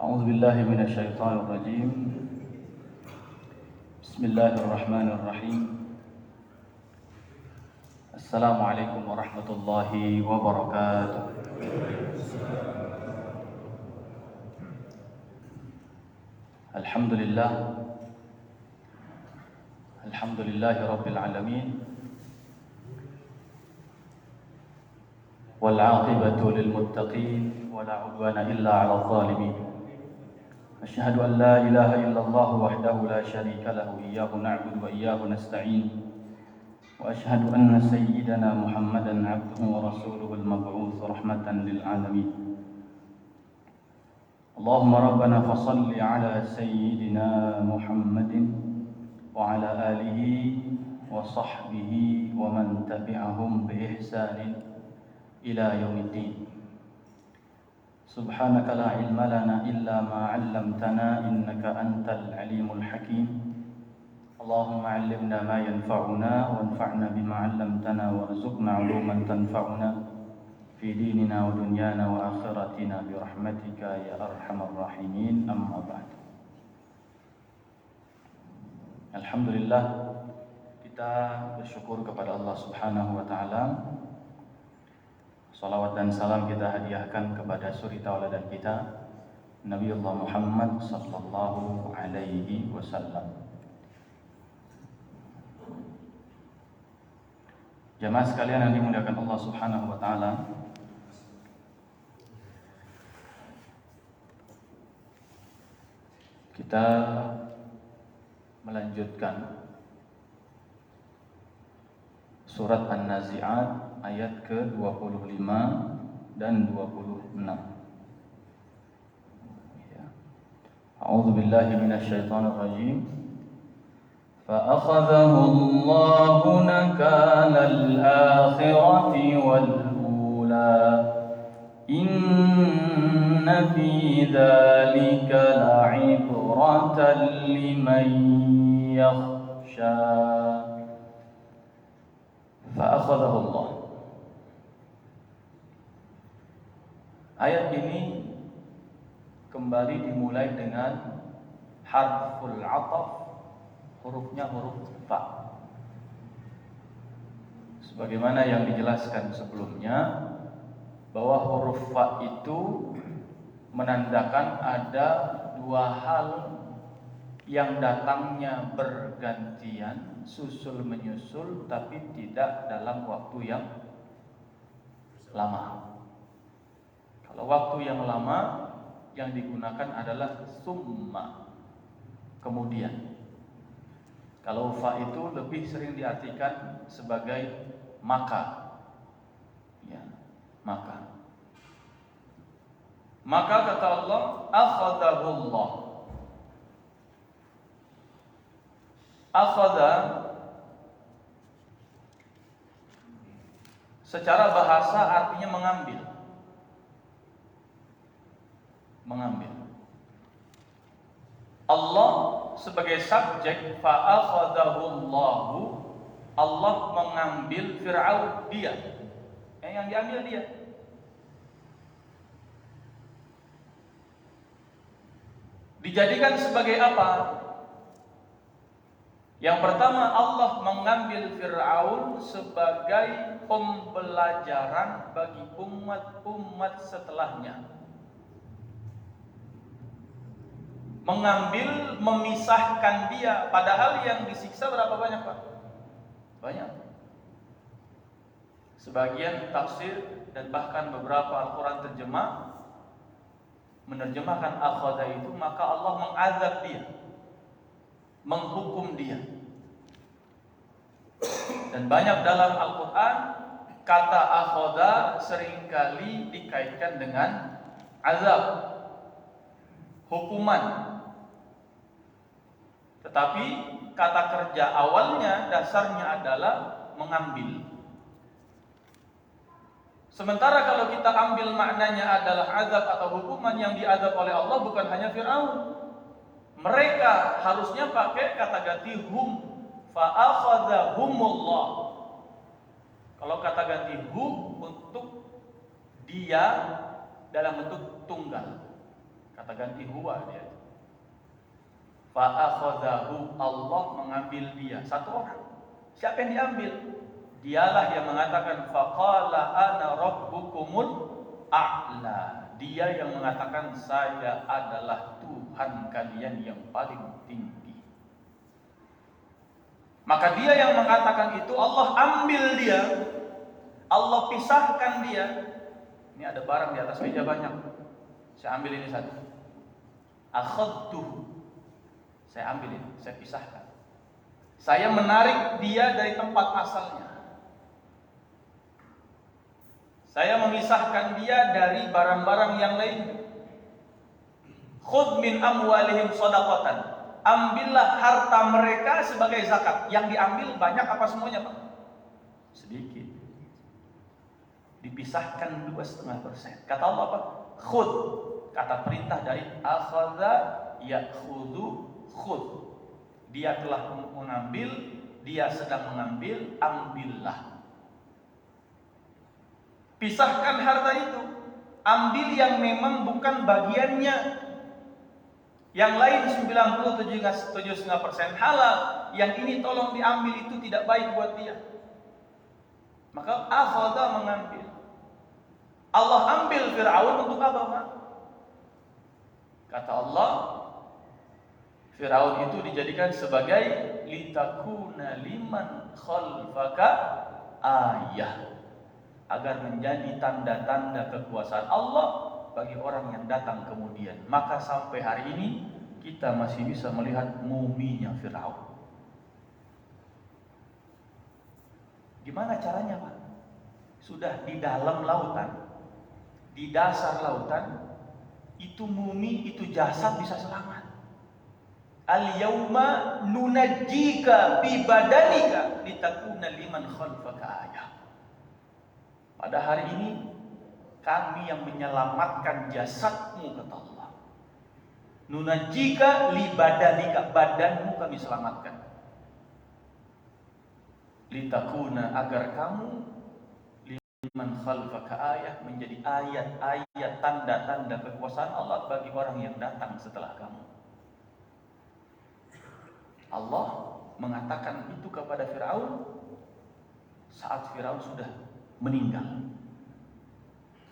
أعوذ بالله من الشيطان الرجيم. بسم الله الرحمن الرحيم. السلام عليكم ورحمة الله وبركاته. الحمد لله رب العالمين، والعاقبة للمتقين ولا عدوان إلا على الظالمين. أشهد أن لا إله إلا الله وحده لا شريك له، إياه نعبد وإياه نستعين. وأشهد أن سيدنا محمدا عبده ورسوله المبعوث رحمة للعالمين. اللهم ربنا فصل على سيدنا محمد وعلى آله وصحبه ومن تبعهم بإحسان إلى يوم الدين. سبحانك لا علم لنا إلا ما علمتنا إنك أنت العليم الحكيم. اللهم علمنا ما ينفعنا وانفعنا بما علمتنا وارزقنا علوما تنفعنا في ديننا ودنيانا وآخرتنا برحمتك يا أرحم الراحمين. أما بعد. Alhamdulillah, kita bersyukur kepada Allah Subhanahu wa taala. Salawat dan salam kita hadiahkan kepada suri tauladan kita, Nabiullah Muhammad sallallahu alaihi wasallam. Jamaah sekalian yang dimuliakan Allah Subhanahu wa taala, kita melanjutkan surat An-Nazi'at ayat ke-25 dan 26. A'udzu billahi minasyaitonir rajim. فأخذه الله نكال الآخرة والأولى إن في ذلك لعبرة لمن يخشى فأخذه الله. Ayat ini kembali dimulai dengan harful ataf, hurufnya huruf fa. Sebagaimana yang dijelaskan sebelumnya, bahwa huruf fa itu menandakan ada dua hal yang datangnya bergantian, susul menyusul, tapi tidak dalam waktu yang lama. Kalau waktu yang lama yang digunakan adalah summa, kemudian. Kalau fa itu lebih sering diartikan sebagai maka, ya, maka. Maka kata Allah, akhadahullah. Akhadha secara bahasa artinya mengambil. Mengambil. Allah sebagai subjek, fa'akhadahullahu, Allah mengambil Fir'aun, dia. Yang diambil dia. Dijadikan sebagai apa? Yang pertama, Allah mengambil Fir'aun sebagai pembelajaran bagi umat-umat setelahnya. Mengambil, memisahkan dia, padahal yang disiksa berapa banyak, Pak? Banyak. Sebagian tafsir dan bahkan beberapa Al-Quran terjemah menerjemahkan akhadha itu, maka Allah mengazab dia, menghukum dia. Dan banyak dalam Al-Quran kata akhadha seringkali dikaitkan dengan azab, hukuman. Tetapi kata kerja awalnya, dasarnya adalah mengambil. Sementara kalau kita ambil maknanya adalah azab atau hukuman, yang diazab oleh Allah bukan hanya Fir'aun. Mereka harusnya pakai kata ganti hum, fa'akhadhahumullah. Kalau kata ganti hum untuk dia dalam bentuk tunggal. kata ganti huwa dia. Fa'akhadhahu, Allah mengambil dia, satu orang. Siapa yang diambil? Dialah yang mengatakan faqala ana rabbukumul a'la. Dia yang mengatakan saya adalah Tuhan kalian yang paling tinggi. Maka dia yang mengatakan itu, Allah ambil dia, Allah pisahkan dia. Ini ada barang di atas meja banyak, saya ambil ini satu. Akhadtuhu, saya ambil ini, saya pisahkan. Saya menarik dia dari tempat asalnya. Saya memisahkan dia dari barang-barang yang lain. Khudh min amwalihim shadaqatan. Ambillah harta mereka sebagai zakat. Yang diambil banyak apa semuanya, Pak? Sedikit. Dipisahkan 2,5%. Kata Allah apa? Khudh. Kata perintah dari akhadha ya'khudhu khudh. Dia telah mengambil, dia sedang mengambil, ambillah. Pisahkan harta itu. Ambil yang memang bukan bagiannya. Yang lain 97,5% halal. Yang ini tolong diambil, itu tidak baik buat dia. Maka akhadha mengambil. Allah ambil Fir'aun untuk apa, Pak? Kata Allah, Fir'aun itu dijadikan sebagai litakuna liman khalfaka ayah, agar menjadi tanda-tanda kekuasaan Allah bagi orang yang datang kemudian. Maka sampai hari ini kita masih bisa melihat muminya Fir'aun. Gimana caranya, Pak? Sudah di dalam lautan, di dasar lautan, itu mumi, itu jasad bisa selamat. Al-yawma nunajjika bi badanika litakuna liman khalfaka ayah. Pada hari ini kami yang menyelamatkan jasadmu, kata Allah. Nunajjika li badanika, badanmu kami selamatkan. Litakuna, agar kamu liman khalfaka ayah, menjadi ayat-ayat, tanda-tanda kekuasaan Allah bagi orang yang datang setelah kamu. Allah mengatakan itu kepada Fir'aun saat Fir'aun sudah meninggal.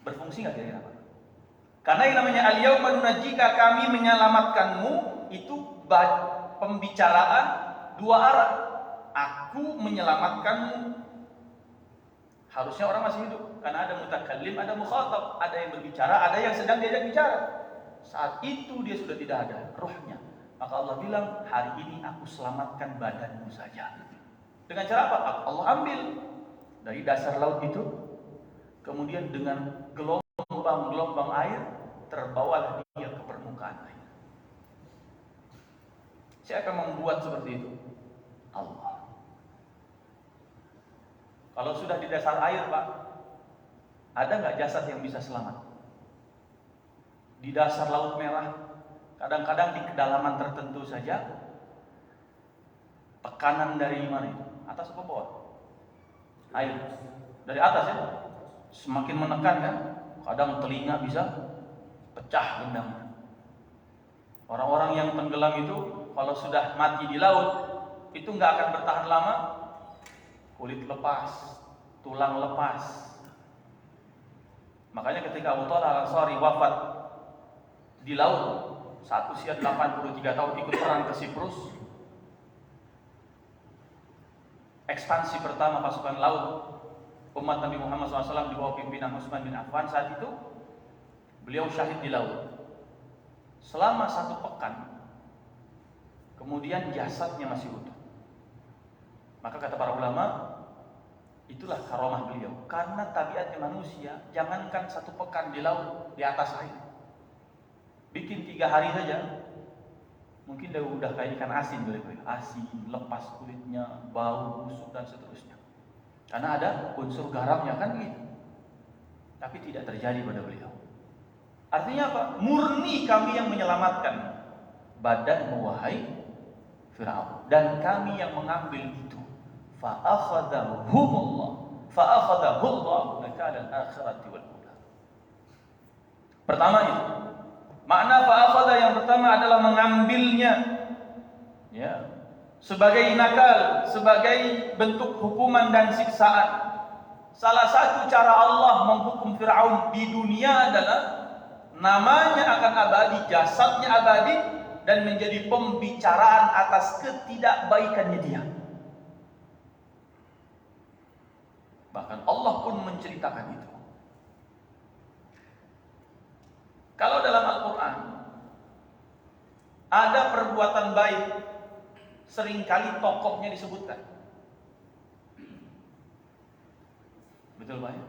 Berfungsi nggak kira-kira, Pak? Karena yang namanya al-yawma nunajjika, kami menyelamatkanmu, itu pembicaraan dua arah. Aku menyelamatkanmu. Harusnya orang masih hidup, karena ada mutakallim, ada mukhatab, ada yang berbicara, ada yang sedang diajak bicara. Saat itu dia sudah tidak ada rohnya. Maka Allah bilang, hari ini aku selamatkan badanmu saja. Dengan cara apa? Allah ambil dari dasar laut itu, kemudian dengan gelombang-gelombang air, terbawalah dia ke permukaan air. Siapa yang membuat seperti itu? Allah. Kalau sudah di dasar air, Pak, ada nggak jasad yang bisa selamat? Di dasar Laut Merah, kadang-kadang di kedalaman tertentu saja, tekanan dari mana itu? Atas apa bawah? Air. Dari atas ya. Semakin menekan kan, kadang telinga bisa pecah gendangnya. Orang-orang yang tenggelam itu, kalau sudah mati di laut, itu nggak akan bertahan lama. Kulit lepas, tulang lepas. Makanya ketika Abu Talha Al-Ansari wafat di laut saat usia 83 tahun, ikut perang ke Siprus, ekspansi pertama pasukan laut umat Nabi Muhammad SAW di bawah pimpinan Utsman bin Affan, saat itu beliau syahid di laut selama 1 pekan. Kemudian jasadnya masih utuh. Maka kata para ulama, itulah karomah beliau. Karena tabiatnya manusia, jangankan 1 pekan di laut, di atas air, bikin 3 hari saja, mungkin dia udah kayak ikan asin, asin, lepas kulitnya, bau, busuk dan seterusnya. Karena ada unsur garamnya kan gitu. Tapi tidak terjadi pada beliau. Artinya apa? Murni kami yang menyelamatkan badan wahai Fir'aun, dan kami yang mengambil itu. Fa'akhadahullah nakala al-akhirati wal ula. Pertama itu, Makna fa'akhadha yang pertama adalah mengambilnya, ya, sebagai nakal, sebagai bentuk hukuman dan siksaan. Salah satu cara Allah menghukum Fir'aun di dunia adalah namanya akan abadi, jasadnya abadi, dan menjadi pembicaraan atas ketidakbaikannya dia. Bahkan Allah pun menceritakan itu. Kalau dalam Al-Quran ada perbuatan baik, seringkali tokohnya disebutkan. Betul Pak ya?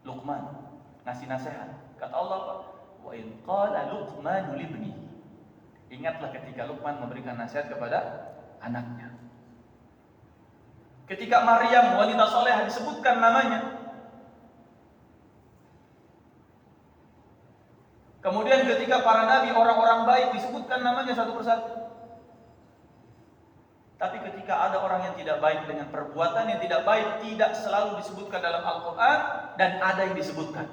Luqman ngasih nasihat. Kata Allah apa? Wa in qala Luqman libni. Ingatlah ketika Luqman memberikan nasihat kepada anaknya. Ketika Maryam wanita soleh disebutkan namanya. Kemudian ketika para nabi orang-orang baik disebutkan namanya satu persatu. Tapi ketika ada orang yang tidak baik dengan perbuatan yang tidak baik, tidak selalu disebutkan dalam Al-Quran, dan ada yang disebutkan.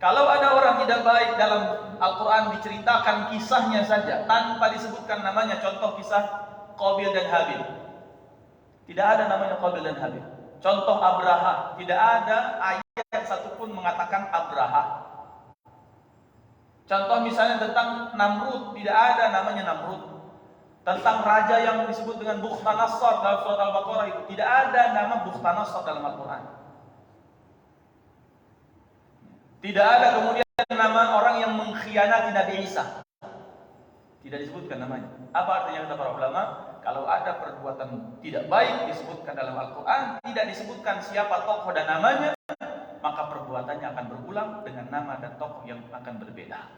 Kalau ada orang tidak baik dalam Al-Quran diceritakan kisahnya saja tanpa disebutkan namanya. Contoh kisah Qabil dan Habil, tidak ada namanya Qabil dan Habil. Contoh Abraha, tidak ada ayat satupun mengatakan Abraha. Contoh misalnya tentang Namrud, tidak ada namanya Namrud. Tentang raja yang disebut dengan Bukhtanasar dalam surat Al-Baqarah itu, tidak ada nama Bukhtanasar dalam Al-Quran. Tidak ada kemudian nama orang yang mengkhianati Nabi Isa, tidak disebutkan namanya. Apa artinya kata para ulama? Kalau ada perbuatan tidak baik disebutkan dalam Al-Quran, tidak disebutkan siapa tokoh dan namanya, maka perbuatannya akan berulang dengan nama dan tokoh yang akan berbeda.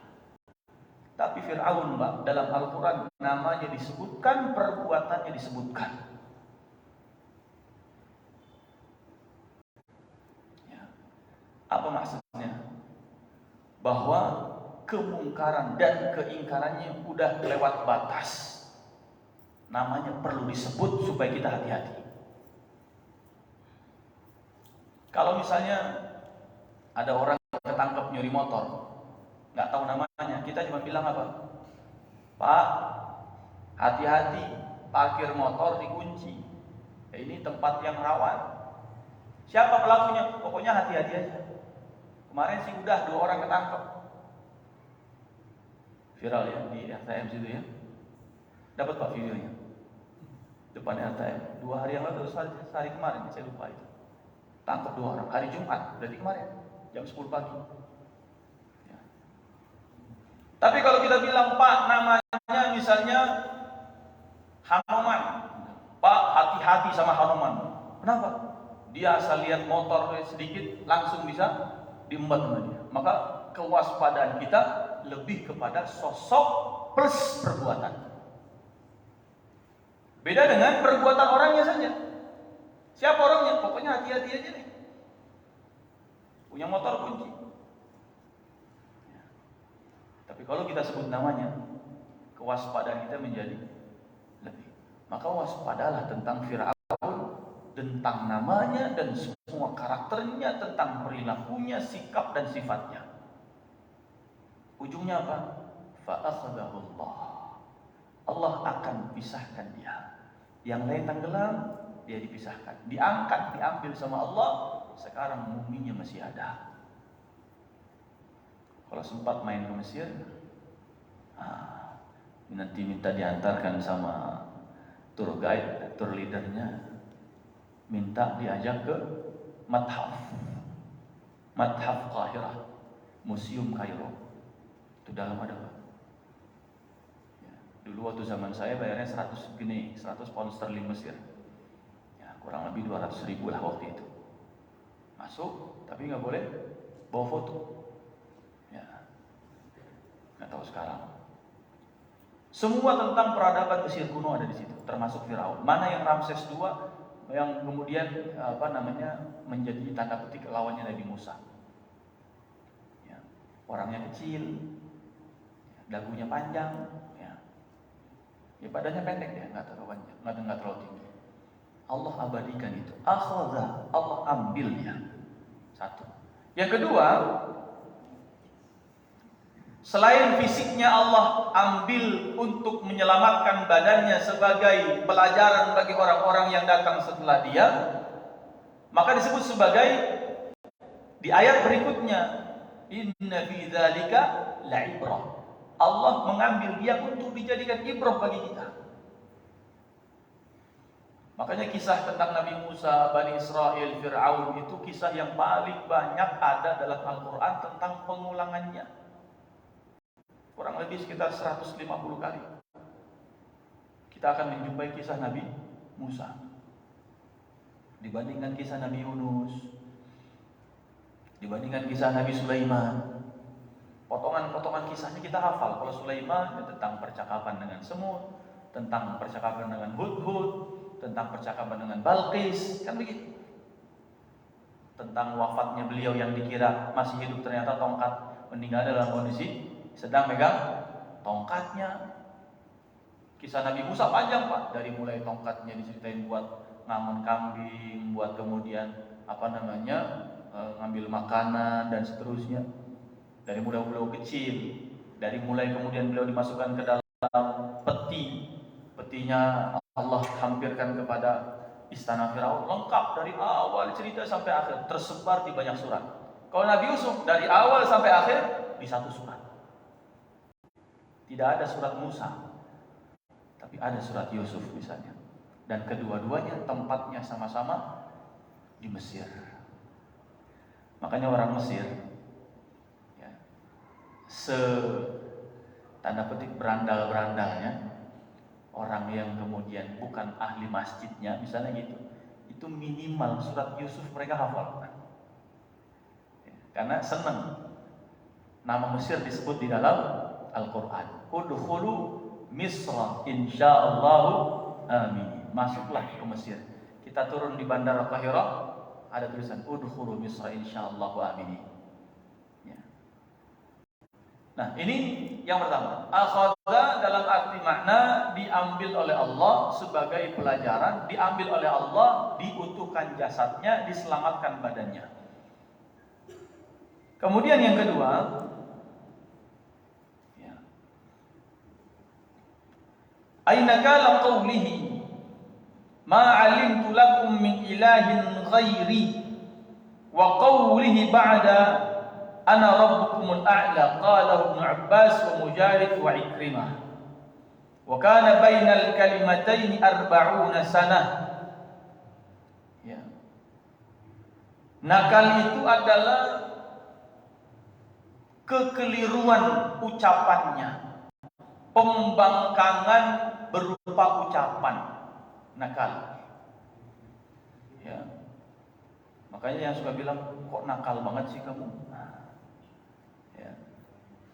Tapi Fir'aun Mbak, dalam Al-Quran namanya disebutkan, perbuatannya disebutkan. Ya. Apa maksudnya? Bahwa kemungkaran dan keingkarannya udah lewat batas. Namanya perlu disebut supaya kita hati-hati. Kalau misalnya ada orang ketangkep nyuri motor, nggak tahu namanya, kita cuma bilang apa? Pak, hati-hati, parkir motor dikunci. Ya, ini tempat yang rawan. Siapa pelakunya? Pokoknya hati-hati aja. Kemarin sih udah 2 orang ketangkep. Viral ya di RTM situ ya. Dapat Pak videonya? Depan RTM. 2 hari yang lalu, hari kemarin, saya lupa itu. Tangkap 2 orang. Hari Jumat, berarti kemarin, jam 10 pagi. Tapi kalau kita bilang Pak namanya misalnya Hanoman, Pak hati-hati sama Hanoman. Kenapa? Dia asal lihat motor sedikit langsung bisa diembat sama dia. Maka kewaspadaan kita lebih kepada sosok plus perbuatan. Beda dengan perbuatan orangnya saja. Siapa orangnya? Pokoknya hati-hati aja nih. Punya motor kunci. Tapi kalau kita sebut namanya, kewaspadaan kita menjadi lebih. Maka waspadalah tentang Fir'aun, tentang namanya dan semua karakternya, tentang perilakunya, sikap dan sifatnya. Ujungnya apa? Fa'akhadahullah. Allah akan pisahkan dia. Yang lain tenggelam, dia dipisahkan. Diangkat, diambil sama Allah. Sekarang muminya masih ada. Kalau sempat main ke Mesir, nanti minta diantarkan sama tour guide, tour leadernya, minta diajak ke Mathaf Qahirah, Museum Kairo. Itu dalam ada apa? Ya, dulu waktu zaman saya bayarnya 100 pound sterling Mesir. Ya, kurang lebih 200.000 lah waktu itu. Masuk, tapi nggak boleh bawa foto. Nggak tahu sekarang. Semua tentang peradaban Mesir kuno ada di situ, termasuk Firaun. Mana yang Ramses II yang kemudian menjadi tanda petik lawannya Nabi Musa. Ya, orangnya kecil, dagunya panjang, ya badannya pendek ya, nggak terlalu panjang, nggak terlalu tinggi. Allah abadikan itu. Akhadha, Allah ambil dia. Satu. Yang kedua, Selain fisiknya Allah ambil untuk menyelamatkan badannya sebagai pelajaran bagi orang-orang yang datang setelah dia, maka disebut sebagai di ayat berikutnya, inna fi dzalika la'ibrah. Allah mengambil dia untuk dijadikan ibrah bagi kita. Makanya kisah tentang Nabi Musa, Bani Israel, Fir'aun itu kisah yang paling banyak ada dalam Al-Quran tentang pengulangannya. Kurang lebih sekitar 150 kali kita akan menjumpai kisah Nabi Musa dibandingkan kisah Nabi Yunus, dibandingkan kisah Nabi Sulaiman. Potongan-potongan kisahnya kita hafal. Kalau Sulaiman tentang percakapan dengan semut, tentang percakapan dengan Hudhud, tentang percakapan dengan Balqis, kan begitu. Tentang wafatnya beliau yang dikira masih hidup, ternyata tongkat, meninggal dalam kondisi sedang megang tongkatnya. Kisah Nabi Musa panjang Pak, dari mulai tongkatnya diceritain buat ngamun kambing, buat kemudian ngambil makanan dan seterusnya. Dari mulai beliau kecil, dari mulai kemudian beliau dimasukkan ke dalam petinya Allah hampirkan kepada istana Firaun, lengkap dari awal cerita sampai akhir, tersebar di banyak surat. Kalau Nabi Yusuf dari awal sampai akhir di satu surat. Tidak ada surat Musa, tapi ada surat Yusuf misalnya. Dan kedua-duanya tempatnya sama-sama di Mesir. Makanya orang Mesir, ya, tanda petik berandal-berandalnya, orang yang kemudian bukan ahli masjidnya, misalnya gitu, itu minimal surat Yusuf mereka hafal. Ya, karena senang nama Mesir disebut di dalam Al-Quran. Udkhulu Misra insyaallahu amin. Masuklah ke Mesir. Kita turun di Bandara Qahirah, ada tulisan udkhulu Misra insyaallahu amin. Ya. Nah, ini yang pertama. Akhadha dalam arti makna diambil oleh Allah sebagai pelajaran, diambil oleh Allah, diutuhkan jasadnya, diselamatkan badannya. Kemudian yang kedua, aina kala qawlihi ma 'alimtu lakum min ilahin ghairi wa qawlihi ba'da ana rabbukumul a'la qala Ibnu Abbas wa Mujahid wa Ikrimah wa kana bainal kalimataini 40 sanah. Ya. Nakal itu adalah kekeliruan ucapannya, pembangkangan berupa ucapan, nakal. Ya. Makanya yang suka bilang, kok nakal banget sih kamu? Ya.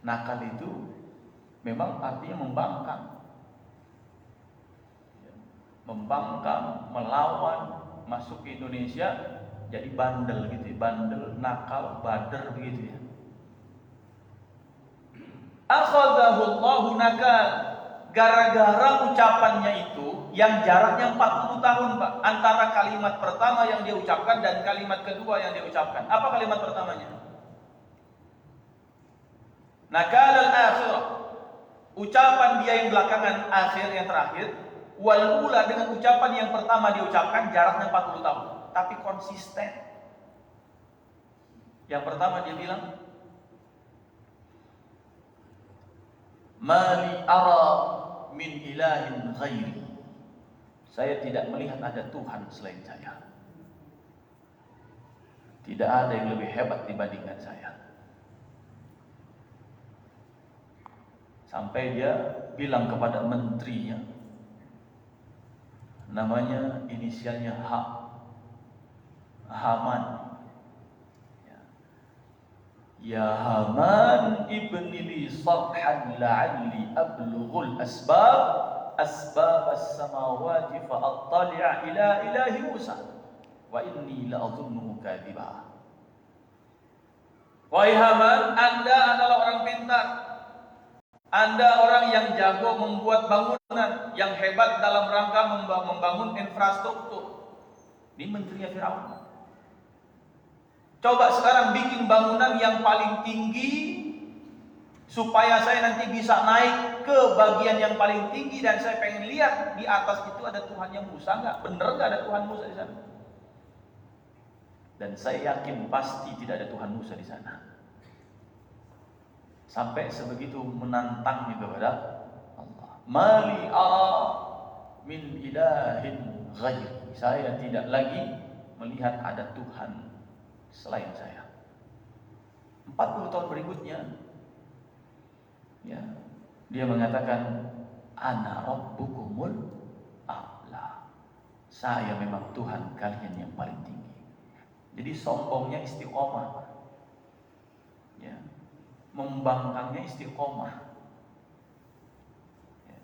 Nakal itu memang artinya membangkang. Ya. Membangkang, melawan, masuk ke Indonesia jadi bandel gitu, bandel, nakal, bader begitu ya. Akhadahu Allahu nakal. Gara-gara ucapannya itu yang jaraknya 40 tahun Pak, antara kalimat pertama yang dia ucapkan dan kalimat kedua yang dia ucapkan. Apa kalimat pertamanya? Nakal al-akhirah. Ucapan dia yang belakangan, akhir yang terakhir. Wal ula, dengan ucapan yang pertama dia ucapkan jaraknya 40 tahun, tapi konsisten. Yang pertama dia bilang, mali ara min ilahin ghairi. Saya tidak melihat ada Tuhan selain saya. Tidak ada yang lebih hebat dibandingkan saya. Sampai dia bilang kepada menterinya, namanya inisialnya H, Haman. Ya Haman ibni li sarhan la'alli ablughul asbab as-samawati fa'attali'a ila ilahi Musa wa inni la'adhunnuhu kadhiba. Wahai Haman, Anda adalah orang pintar, Anda orang yang jago membuat bangunan, yang hebat dalam rangka membangun infrastruktur. Ini menterinya Firaun. Coba sekarang bikin bangunan yang paling tinggi supaya saya nanti bisa naik ke bagian yang paling tinggi dan saya pengen lihat di atas itu ada Tuhannya Musa nggak? Bener nggak ada Tuhan Musa di sana? Dan saya yakin pasti tidak ada Tuhan Musa di sana. Sampai sebegitu menantangnya kepada Allah. Mali ara min ilahin ghairi. Saya tidak lagi melihat ada Tuhan selain saya. 40 tahun berikutnya, ya, dia mengatakan ana rabbukumul a'la. Saya memang Tuhan kalian yang paling tinggi. Jadi sombongnya istiqomah, ya, membangkangnya istiqomah, ya.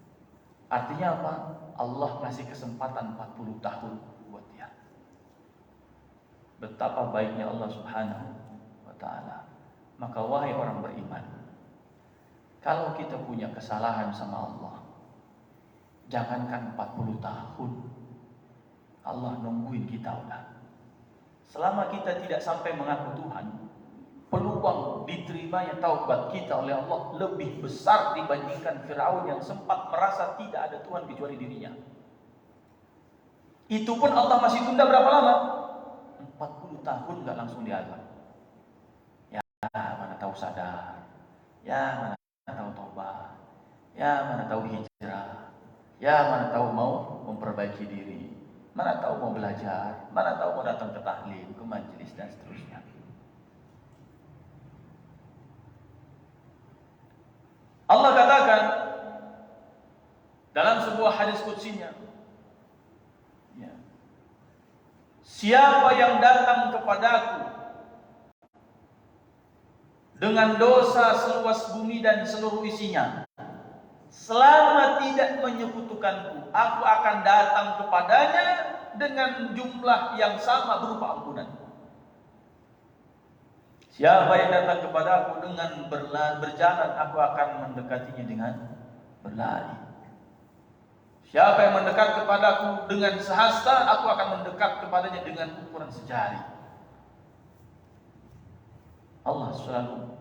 Artinya apa? Allah ngasih kesempatan 40 tahun buat dia. Betapa baiknya Allah Subhanahu wa ta'ala. Maka wahai orang beriman, kalau kita punya kesalahan sama Allah, jangankan 40 tahun, Allah nungguin kita udah. Selama kita tidak sampai mengaku Tuhan, peluang diterimanya taubat kita oleh Allah lebih besar dibandingkan Firaun yang sempat merasa tidak ada Tuhan kecuali dirinya. Itu pun Allah masih tunda berapa lama? 40 tahun nggak langsung diazab. Ya, mana tahu sadar. Ya, mana tahu tobat. Ya, mana tahu hijrah. Ya, mana tahu mau memperbaiki diri. Mana tahu mau belajar. Mana tahu mau datang ke tahlim, ke majelis dan seterusnya. Allah katakan dalam sebuah hadis qudsinya, ya, siapa yang datang kepadaku dengan dosa seluas bumi dan seluruh isinya, selama tidak menyekutukanku, aku akan datang kepadanya dengan jumlah yang sama berupa ampunan. Siapa yang datang kepada aku dengan berjalan, aku akan mendekatinya dengan berlari. Siapa yang mendekat kepadaku dengan sehasta, aku akan mendekat kepadanya dengan ukuran sejari. Allah selalu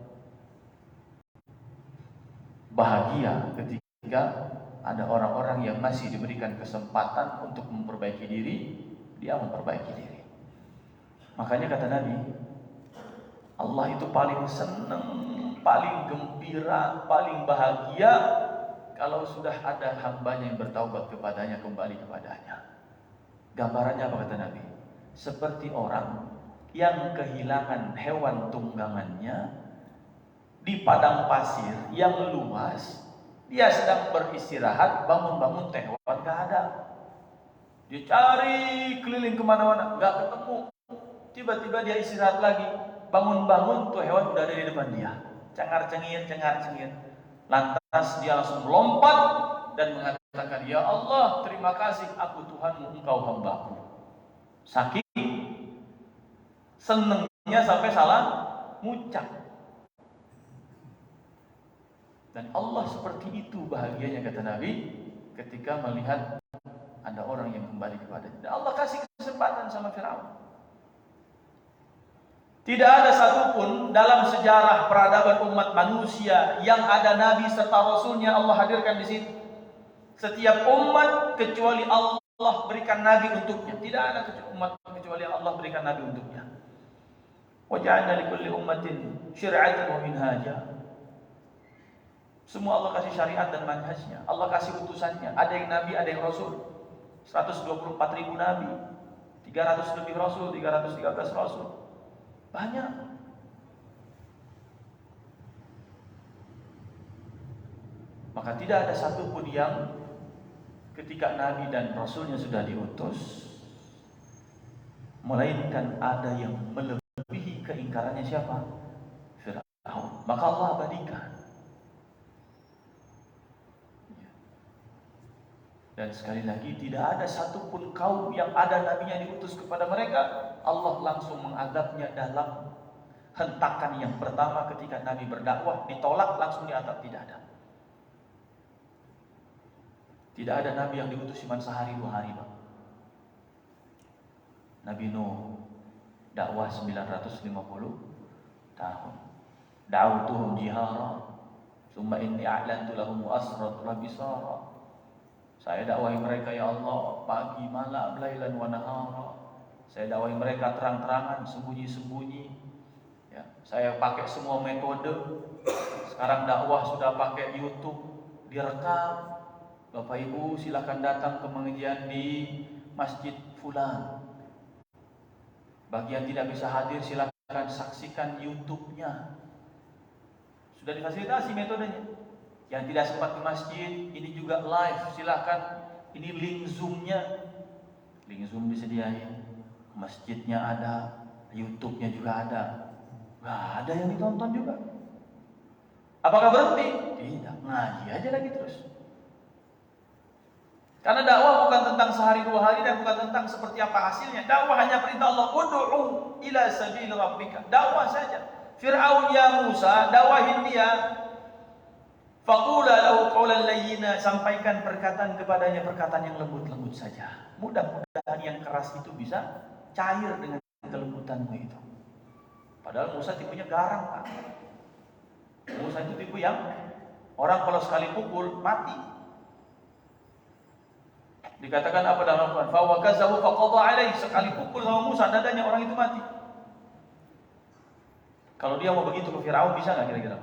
bahagia ketika ada orang-orang yang masih diberikan kesempatan untuk memperbaiki diri, dia memperbaiki diri. Makanya kata Nabi, Allah itu paling senang, paling gembira, paling bahagia kalau sudah ada hambanya yang bertaubat kepadanya, kembali kepadanya. Gambarannya apa kata Nabi? Seperti orang yang kehilangan hewan tunggangannya di padang pasir yang luas, dia sedang beristirahat, bangun-bangun teh hewan gak ada. Dia cari keliling kemana-mana, gak ketemu. Tiba-tiba dia istirahat lagi, bangun-bangun tuh hewan udah ada di depan dia. Cengar-cengir. Lantas dia langsung melompat dan mengatakan, ya Allah, terima kasih, aku Tuhanmu, engkau hambaku. Saking senengnya sampai salah ngucap. Dan Allah seperti itu bahagianya kata Nabi ketika melihat ada orang yang kembali kepadanya. Dan Allah kasih kesempatan sama Firaun. Tidak ada satupun dalam sejarah peradaban umat manusia yang ada nabi serta rasulnya Allah hadirkan di situ. Setiap umat kecuali Allah berikan nabi untuknya. Tidak ada umat kecuali yang Allah berikan nabi untuknya. Wa ja'alna likulli ummatin syir'atan wa minhaja. Semua Allah kasih syariat dan manhajnya. Allah kasih utusannya. Ada yang nabi, ada yang rasul. 124.000 nabi, 300 lebih rasul, 313 rasul. Banyak. Maka tidak ada satupun yang ketika nabi dan rasulnya sudah diutus, melainkan ada yang melebihi keingkarannya siapa? Firaun. Maka Allah abadikan. Dan sekali lagi, tidak ada satupun kaum yang ada nabinya diutus kepada mereka, Allah langsung mengadabnya dalam hentakan yang pertama ketika Nabi berdakwah, ditolak langsung diadab, tidak ada. Tidak ada nabi yang diutus cuma sehari 2 hari, Bang. Nabi Nuh dakwah 950 tahun. Da'utuhum jihara Tsumma inni a'lantu lahum wa asrartu bisara. Saya dakwahi mereka ya Allah pagi malam lailan wa nahara. Saya dakwahi mereka terang-terangan, sembunyi-sembunyi. Ya, saya pakai semua metode. Sekarang dakwah sudah pakai YouTube, direkam. Bapak Ibu silakan datang ke pengajian di Masjid Fulan. Bagi yang tidak bisa hadir silakan saksikan YouTube-nya. Sudah difasilitasi metodenya. Yang tidak sempat ke masjid, ini juga live, silakan. Ini link Zoom-nya. Link Zoom disediain. Masjidnya ada, YouTube-nya juga ada. Gak ada yang ditonton juga. Apakah berhenti? Tidak, ngaji aja lagi terus. Karena dakwah bukan tentang sehari dua hari dan bukan tentang seperti apa hasilnya. Dakwah hanya perintah Allah, ud'u ila sabil rabbika. Dakwah saja. Fir'aun ya Musa, dakwahin dia. Faqula lahu qawlan layyina, sampaikan perkataan kepadanya perkataan yang lembut-lembut saja. Mudah-mudahan yang keras itu bisa cair dengan kelembutanmu itu. Padahal Musa tipunya garang, Pak. Musa itu tipe yang orang kalau sekali pukul mati. Dikatakan apa dalam Al-Quran? Fa wakazahu faqadha alaihi, sekali pukul sama Musa dadanya orang itu mati. Kalau dia mau begitu ke Firaun bisa enggak kira-kira?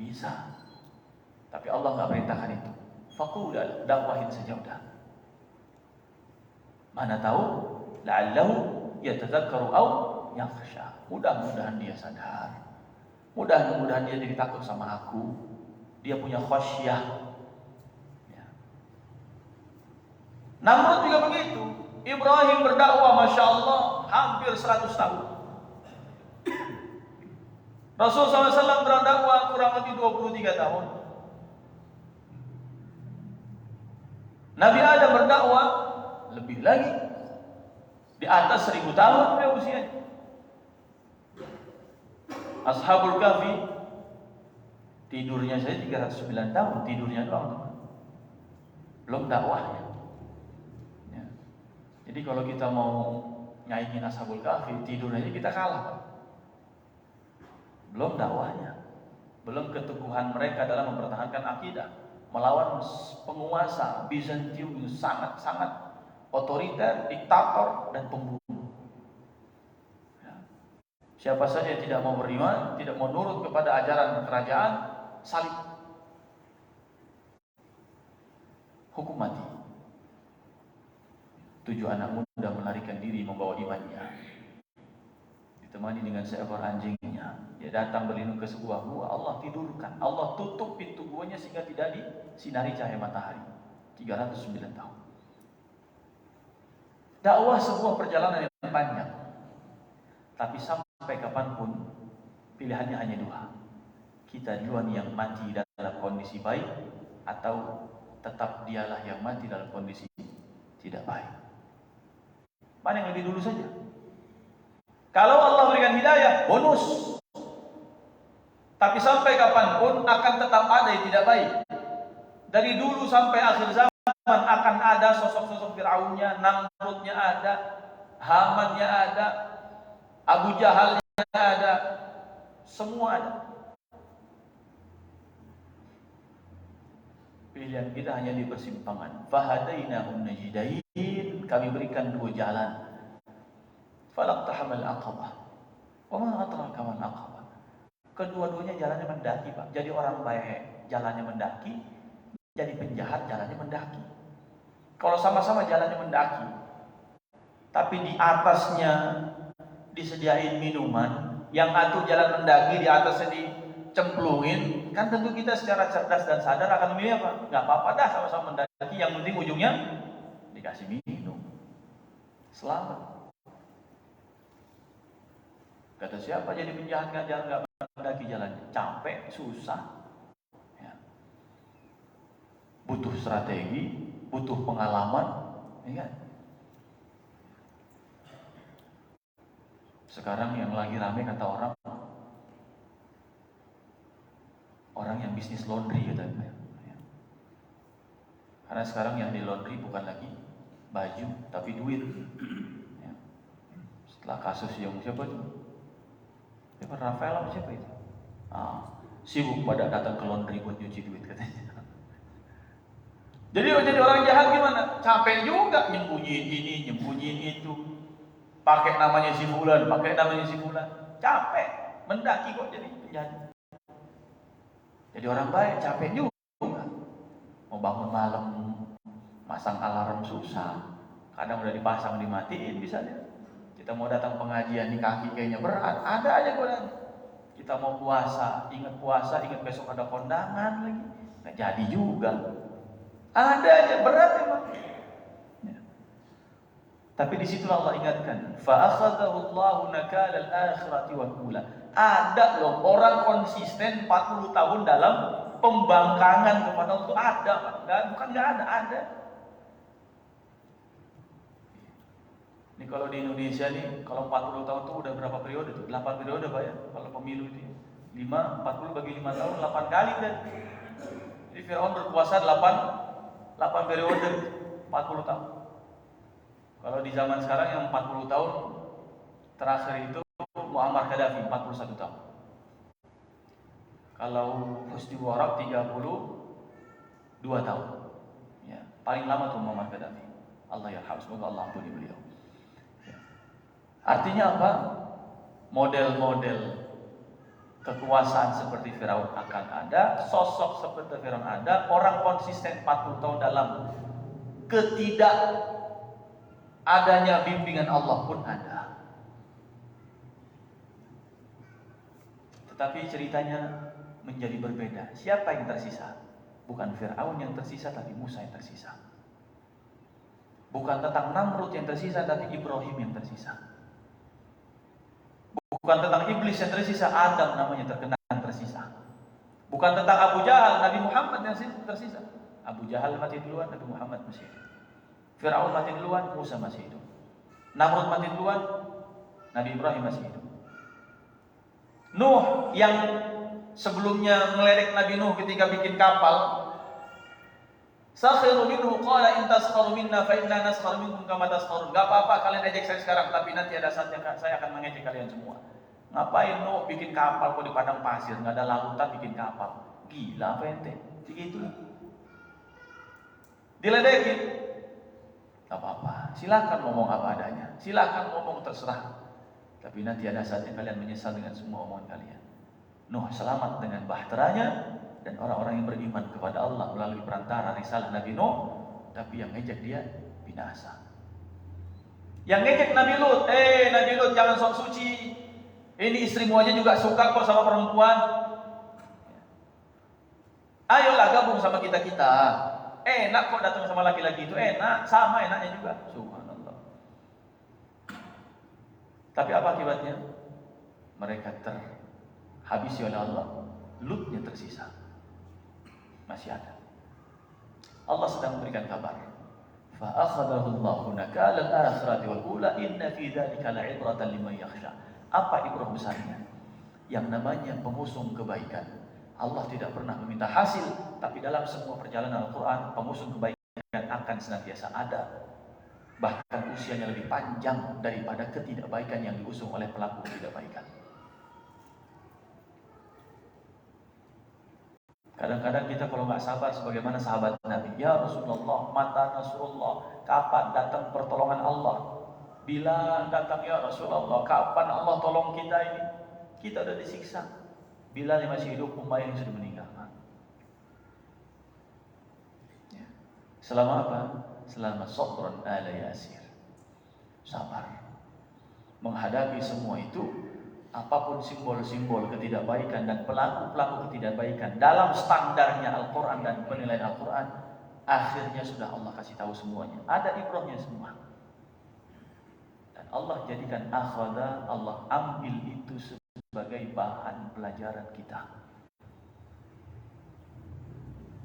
Bisa. Tapi Allah enggak perintahkan itu. Faqul dakwahin saja udah. Mana tahu la'allahu yatadzakkaru aw yakhsha. Mudah-mudahan dia sadar. Mudah-mudahan dia jadi takut sama aku. Dia punya khasyah. Namrud juga begitu. Ibrahim berdakwah Masya Allah hampir 100 tahun. Rasulullah SAW berdakwah kurang lebih 23 tahun. Nabi Adam berdakwah lebih lagi, di atas 1000 tahun dia usianya. Ashabul Kahfi tidurnya saja 309 tahun, tidurnya doang, belum dakwahnya. Jadi kalau kita mau nyaingin Ashabul Kahfi, tidur aja kita kalah, Pak. Belum dakwahnya, belum keteguhan mereka dalam mempertahankan akidah, melawan penguasa Bizantium yang sangat-sangat otoriter, diktator dan pembunuh. Ya. Siapa saja yang tidak mau beriman, tidak mau nurut kepada ajaran kerajaan, salib, hukum mati. 7 anak muda melarikan diri membawa imannya, ditemani dengan seekor anjingnya. Dia datang berlindung ke sebuah gua. Allah tidurkan, Allah tutup pintu guanya sehingga tidak disinari cahaya matahari. 309 tahun. Dakwah sebuah perjalanan yang panjang. Tapi sampai kapanpun pilihannya hanya 2. Kita duluan yang mati dalam kondisi baik, atau tetap dialah yang mati dalam kondisi tidak baik. Mana yang lebih dulu saja? Kalau Allah berikan hidayah, bonus. Tapi sampai kapanpun akan tetap ada yang tidak baik. Dari dulu sampai akhir zaman akan ada sosok-sosok Fir'aunnya, Namrudnya ada, Hamannya ada, Abu Jahalnya ada, semua ada. Pilihan kita hanya di persimpangan. Fahadainahum najdain, kami berikan 2 jalan. Falaqtahamal aqabah. Wa ma adraka mal aqabah. Kedua-duanya jalannya mendaki, Pak. Jadi orang baik jalannya mendaki, jadi penjahat jalannya mendaki. Kalau sama-sama jalannya mendaki, tapi di atasnya disediain minuman, yang atur jalan mendaki di atasnya dicemplungin, kan tentu kita secara cerdas dan sadar akan memilih apa? Gak apa-apa dah sama-sama mendaki, yang penting ujungnya dikasih minum, selamat. Kata siapa jadi penjahat gak mendaki jalannya? Capek, susah, ya. Butuh strategi, butuh pengalaman, ya kan? Sekarang yang lagi rame kata orang yang bisnis laundry katanya. Karena sekarang yang di laundry bukan lagi baju tapi duit. Ya. Setelah kasus yang siapa itu? Siapa, Rafael apa siapa itu? Sibuk pada datang ke laundry buat nyuci duit katanya. Jadi orang jahat gimana? Capek juga nyembunyiin ini, nyembunyiin itu. Pakai namanya si fulan, pakai namanya si fulan. Capek, mendaki kok jadi penjahat. Jadi orang baik capek juga. Mau bangun malam, masang alarm susah. Kadang udah dipasang dimatiin bisa deh. Kita mau datang pengajian di kaki kayaknya berat, ada aja godaan. Kita mau puasa, ingat besok ada kondangan lagi, nggak jadi juga. Ada aja berat memang. Ya. Tapi di situ Allah ingatkan, fa akhadhahu Allahu nakala al-akhirati wal ula. Ada loh orang konsisten 40 tahun dalam pembangkangan kepada Allah itu ada, bukan nggak ada. Ini kalau di Indonesia nih, kalau 40 tahun tuh udah berapa periode tuh? 8 periode Pak ya, kalau pemilu itu. 40 bagi 5 tahun, 8 kali udah. Jadi Firaun berkuasa 8 periode, 40 tahun. Kalau di zaman sekarang yang 40 tahun terakhir itu Muammar Gaddafi 41 tahun. Kalau Husni Mubarak 32 tahun. Ya, paling lama tuh Muammar Gaddafi. Allah yarham, semoga Allah ampuni beliau. Artinya apa? Model-model kekuasaan seperti Firaun akan ada, sosok seperti Firaun ada, orang konsisten 40 tahun dalam ketidak adanya bimbingan Allah pun ada. Tetapi ceritanya menjadi berbeda. Siapa yang tersisa? Bukan Firaun yang tersisa, tapi Musa yang tersisa. Bukan tentang Namrud yang tersisa, tapi Ibrahim yang tersisa. Bukan tentang iblis yang tersisa, Adam namanya tersisa. Bukan tentang Abu Jahal, Nabi Muhammad yang tersisa. Abu Jahal mati duluan, Nabi Muhammad masih hidup. Fir'aun mati duluan, Musa masih hidup. Namrud mati duluan, Nabi Ibrahim masih hidup. Nuh yang sebelumnya meledek Nabi Nuh ketika bikin kapal, sakhiru minhu qala in taskharu minna fa inna naskharu minkum kama taskharun. Enggak apa-apa kalian ejek saya sekarang, tapi nanti ada saatnya saya akan mengejek kalian semua. Ngapain Nuh bikin kapal kok di padang pasir, enggak ada lautan bikin kapal? Gila apa ente? Begitu. Diledekin. Enggak apa-apa. Silakan ngomong apa adanya. Silakan ngomong terserah. Tapi nanti ada saatnya kalian menyesal dengan semua omongan kalian. Nuh selamat dengan bahteranya dan orang-orang yang beriman kepada Allah melalui perantara risalah Nabi Nuh, tapi yang ngejek dia binasa. Yang ngejek Nabi Lut, Nabi Lut jangan sok suci. Ini istrimu aja juga suka kok sama perempuan. Ayolah gabung sama kita-kita. Enak kok datang sama laki-laki itu, enak, sama enaknya juga. Subhanallah. Tapi apa akibatnya? Mereka terhabisi oleh Allah. Lutnya tersisa. Masih ada. Allah sedang memberikan kabar. Fa akhadahu Allahu nakala al-akhirati wal ula inna fi dzalika la'ibratan liman yakhsha. Apa ibrah besarnya? Yang namanya pengusung kebaikan. Allah tidak pernah meminta hasil, tapi dalam semua perjalanan Al-Qur'an pengusung kebaikan akan senantiasa ada. Bahkan usianya lebih panjang daripada ketidakbaikan yang diusung oleh pelaku ketidakbaikan. Kadang-kadang kita kalau nggak sabar sebagaimana sahabat Nabi, ya Rasulullah, mata Nasrullah, kapan datang pertolongan Allah? Bila datang ya Rasulullah, kapan Allah tolong kita ini? Kita udah disiksa. Bila yang masih hidup, Umayyah yang sudah meninggal. Ya. Selama apa? Selama sabran ala yasir. Sabar. Menghadapi semua itu, apapun simbol-simbol ketidakbaikan dan pelaku-pelaku ketidakbaikan dalam standarnya Al-Quran dan penilaian Al-Quran, akhirnya sudah Allah kasih tahu semuanya. Ada ibrahnya semua. Dan Allah jadikan akhada, Allah ambil itu sebagai bahan pelajaran kita.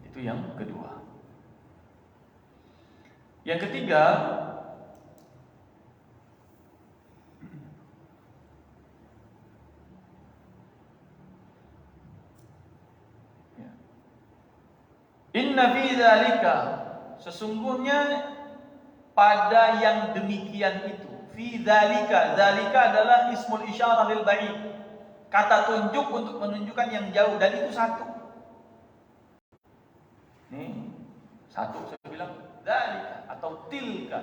Itu yang kedua. Yang ketiga, inna fi dzalika, sesungguhnya pada yang demikian itu, fi dzalika, dzalika adalah ismul isyarah lil ba'id. Kata tunjuk untuk menunjukkan yang jauh, dan itu satu. Nih, satu saya bilang dzalika atau tilka.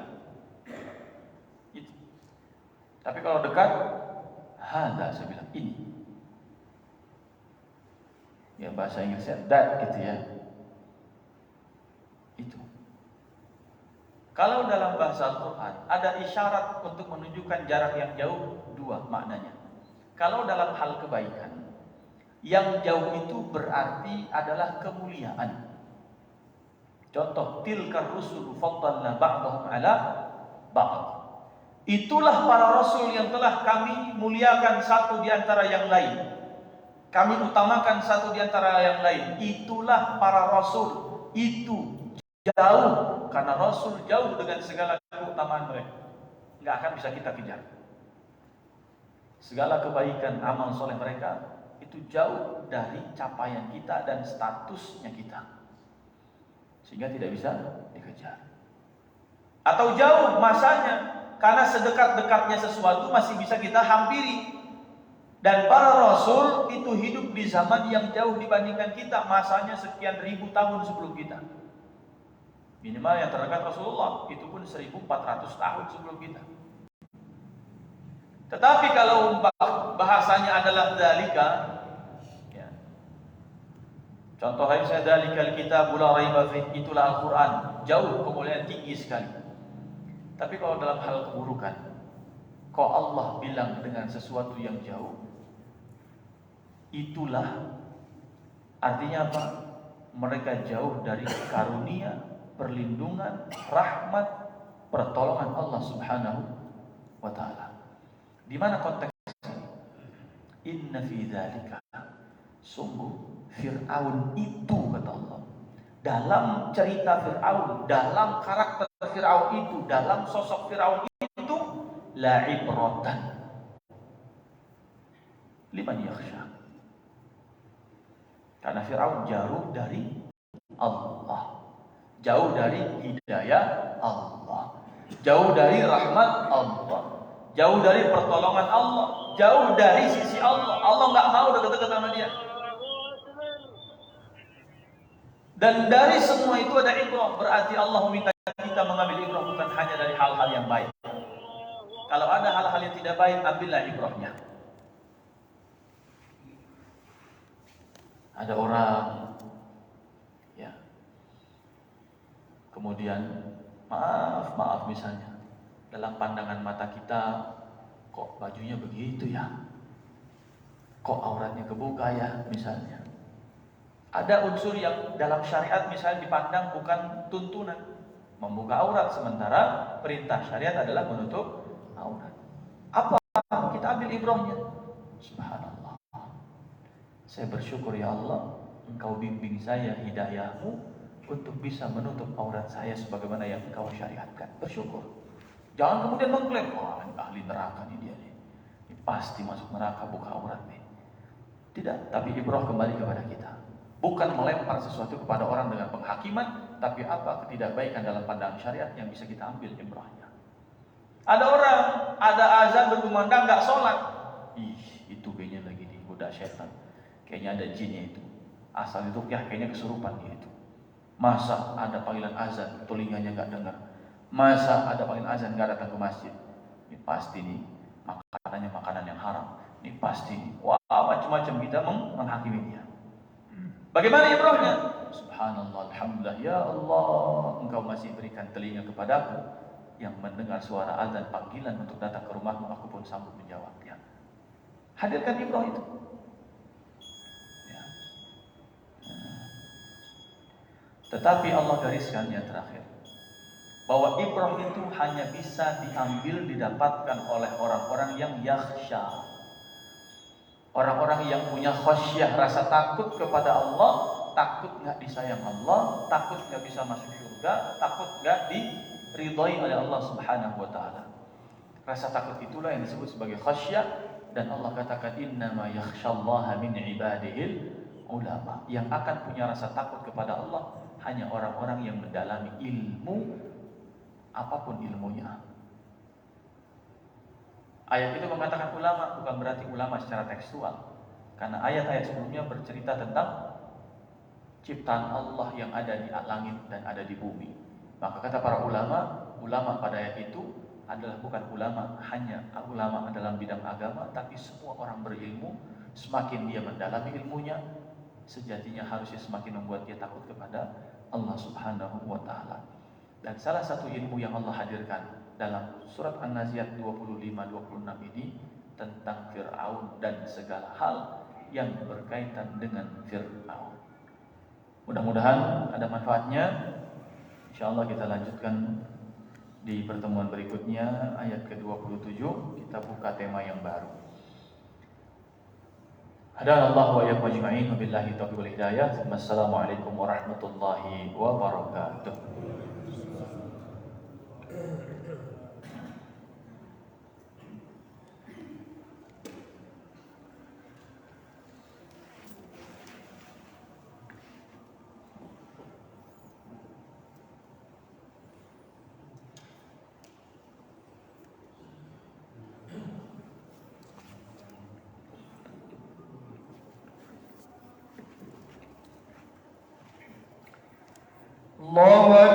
Itu. Tapi kalau dekat, hadza saya bilang ini. Ya bahasa Inggrisnya that gitu ya. Itu. Kalau dalam bahasa Al-Quran ada isyarat untuk menunjukkan jarak yang jauh, dua maknanya. Kalau dalam hal kebaikan, yang jauh itu berarti adalah kemuliaan. Contoh, tilkar rusul faddalna ba'dahum ala ba'd. Itulah para rasul yang telah kami muliakan satu di antara yang lain. Kami utamakan satu di antara yang lain. Itulah para rasul. Itu jauh, karena rasul jauh dengan segala keutamaan mereka. Nggak akan bisa kita kejar. Segala kebaikan amal soleh mereka itu jauh dari capaian kita dan statusnya kita, sehingga tidak bisa dikejar. Atau jauh masanya, karena sedekat-dekatnya sesuatu masih bisa kita hampiri. Dan para rasul itu hidup di zaman yang jauh dibandingkan kita, masanya sekian ribu tahun sebelum kita. Minimal yang terdekat Rasulullah itu pun 1400 tahun sebelum kita. Tetapi kalau bahasanya adalah dzalika, ya. Contoh saya dzalikal kitabul la raiba fihi, itulah Al-Qur'an, jauh kemuliaan tinggi sekali. Tapi kalau dalam hal keburukan, kok Allah bilang dengan sesuatu yang jauh, itulah artinya apa? Mereka jauh dari karunia, perlindungan, rahmat, pertolongan Allah Subhanahu wa taala. Di mana konteksnya? Inna fi dzalika, sungguh Fir'aun itu, kata Allah, dalam cerita Fir'aun, dalam karakter Fir'aun itu, dalam sosok Fir'aun itu, la ibratan liman yakhsha. Karena Fir'aun jauh dari Allah, jauh dari hidayah Allah, jauh dari rahmat Allah, jauh dari pertolongan Allah, jauh dari sisi Allah. Allah nggak mau dekat-dekat sama dia. Dan dari semua itu ada ibrah. Berarti Allah meminta kita mengambil ibrah bukan hanya dari hal-hal yang baik. Kalau ada hal-hal yang tidak baik, ambillah ibrahnya. Ada orang, ya, kemudian maaf misalnya, dalam pandangan mata kita, kok bajunya begitu ya, kok auratnya kebuka ya, misalnya. Ada unsur yang dalam syariat misalnya dipandang bukan tuntunan, membuka aurat, sementara perintah syariat adalah menutup aurat. Apa? Kita ambil ibrahnya. Subhanallah. Saya bersyukur ya Allah, Engkau bimbing saya hidayahmu untuk bisa menutup aurat saya sebagaimana yang Engkau syariatkan. Bersyukur. Jangan kemudian mengklaim, wah ini ahli neraka nih dia nih. Ini pasti masuk neraka buka aurat nih. Tidak, tapi ibrah kembali kepada kita. Bukan melempar sesuatu kepada orang dengan penghakiman, tapi apa ketidakbaikan dalam pandangan syariat yang bisa kita ambil ibrahnya. Ada orang, ada azan berkumandang nggak sholat. Itu kayaknya lagi digoda setan. Kayaknya ada jinnya itu. Asal itu ya kayaknya kesurupan dia itu. Masa ada panggilan azan, telinganya nggak dengar. Masa ada panggilan azan nggak datang ke masjid. Ini pasti nih makanannya makanan yang haram. Ini pasti nih. Wah, macam-macam kita menghakimi dia. Bagaimana ibrahnya? Subhanallah, alhamdulillah, ya Allah, Engkau masih berikan telinga kepadaku yang mendengar suara azan panggilan untuk datang ke rumahmu, aku pun sanggup menjawabnya. Hadirkan ibrah itu. Ya. Tetapi Allah gariskan yang terakhir, bahwa ibrah itu hanya bisa diambil, didapatkan oleh orang-orang yang yakhsha. Orang-orang yang punya khasyah, rasa takut kepada Allah, takut nggak disayang Allah, takut nggak bisa masuk surga, takut nggak diridhai oleh Allah Subhanahu wa taala. Rasa takut itulah yang disebut sebagai khasyah, dan Allah katakan innama yakhsyallaha min ibadihil ulama. Yang akan punya rasa takut kepada Allah hanya orang-orang yang mendalami ilmu, apapun ilmunya. Ayat itu mengatakan ulama bukan berarti ulama secara tekstual. Karena ayat-ayat sebelumnya bercerita tentang ciptaan Allah yang ada di langit dan ada di bumi. Maka kata para ulama, ulama pada ayat itu adalah bukan ulama hanya ulama dalam bidang agama, tapi semua orang berilmu. Semakin dia mendalami ilmunya, sejatinya harusnya semakin membuat dia takut kepada Allah Subhanahu wa taala. Dan salah satu ilmu yang Allah hadirkan dalam surat An-Nazi'at 25-26 ini tentang Fir'aun dan segala hal yang berkaitan dengan Fir'aun. Mudah-mudahan ada manfaatnya. InsyaAllah kita lanjutkan di pertemuan berikutnya, ayat ke-27. Kita buka tema yang baru. Hadanallahu wa iyyakum ajma'in, wabillahi taufiq wal hidayah. Wassalamualaikum warahmatullahi wabarakatuh. الله